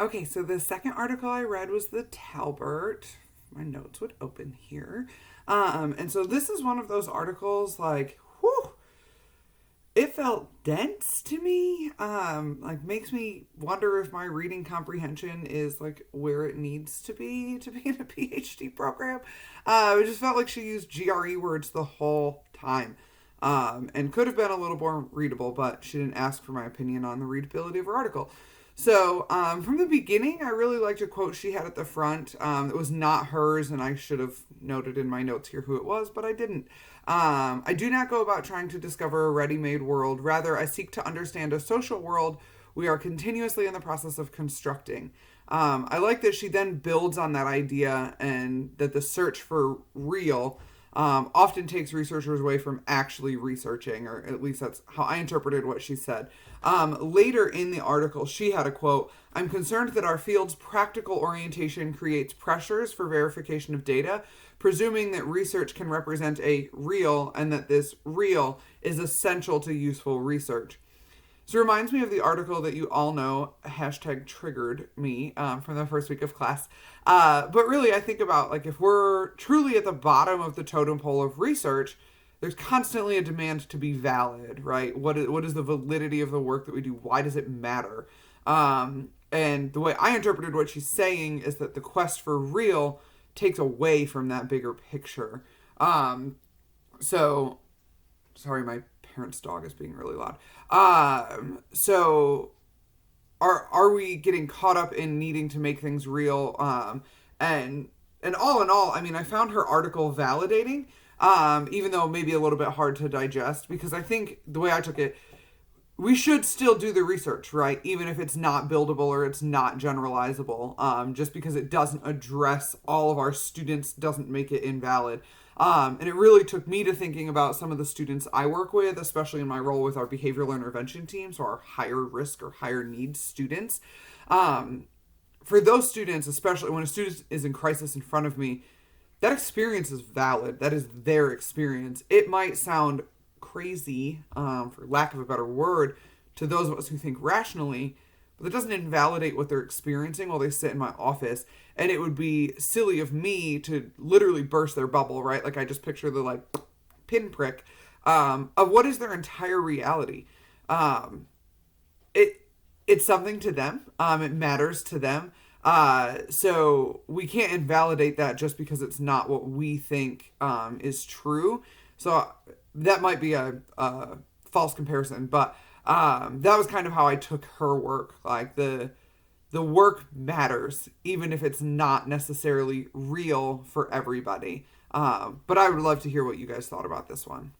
Okay, so the second article I read was the Talburt. My notes would open here. And so this is one of those articles like, whew, it felt dense to me. Like makes me wonder if my reading comprehension is like where it needs to be in a PhD program. It just felt like she used GRE words the whole time. And could have been a little more readable, but she didn't ask for my opinion on the readability of her article. So, from the beginning, I really liked a quote she had at the front. It was not hers, and I should have noted in my notes here who it was, but I didn't. I do not go about trying to discover a ready made world. Rather, I seek to understand a social world we are continuously in the process of constructing. I like that she then builds on that idea and that the search for real often takes researchers away from actually researching, or at least that's how I interpreted what she said. Later in the article, she had a quote: "I'm concerned that our field's practical orientation creates pressures for verification of data, presuming that research can represent a real and that this real is essential to useful research." So it reminds me of the article that you all know, hashtag triggered me from the first week of class. But really, I think about like if we're truly at the bottom of the totem pole of research, there's constantly a demand to be valid, right? What is the validity of the work that we do? Why does it matter? And the way I interpreted what she's saying is that the quest for real takes away from that bigger picture. So, sorry, my parents' dog is being really loud. So are we getting caught up in needing to make things real? And all in all, I mean, I found her article validating, even though maybe a little bit hard to digest, because I think the way I took it, we should still do the research, right? Even if it's not buildable or it's not generalizable. Just because it doesn't address all of our students doesn't make it invalid. And it really took me to thinking about some of the students I work with, especially in my role with our behavioral intervention team, so our higher risk or higher needs students. For those students, especially when a student is in crisis in front of me, that experience is valid. That is their experience. It might sound crazy, for lack of a better word, to those of us who think rationally, but that doesn't invalidate what they're experiencing while they sit in my office. And it would be silly of me to literally burst their bubble, right? Like I just picture the like pinprick of what is their entire reality. It it's something to them. It matters to them. So we can't invalidate that just because it's not what we think is true. So that might be a false comparison, but that was kind of how I took her work. Like the work matters, even if it's not necessarily real for everybody. But I would love to hear what you guys thought about this one.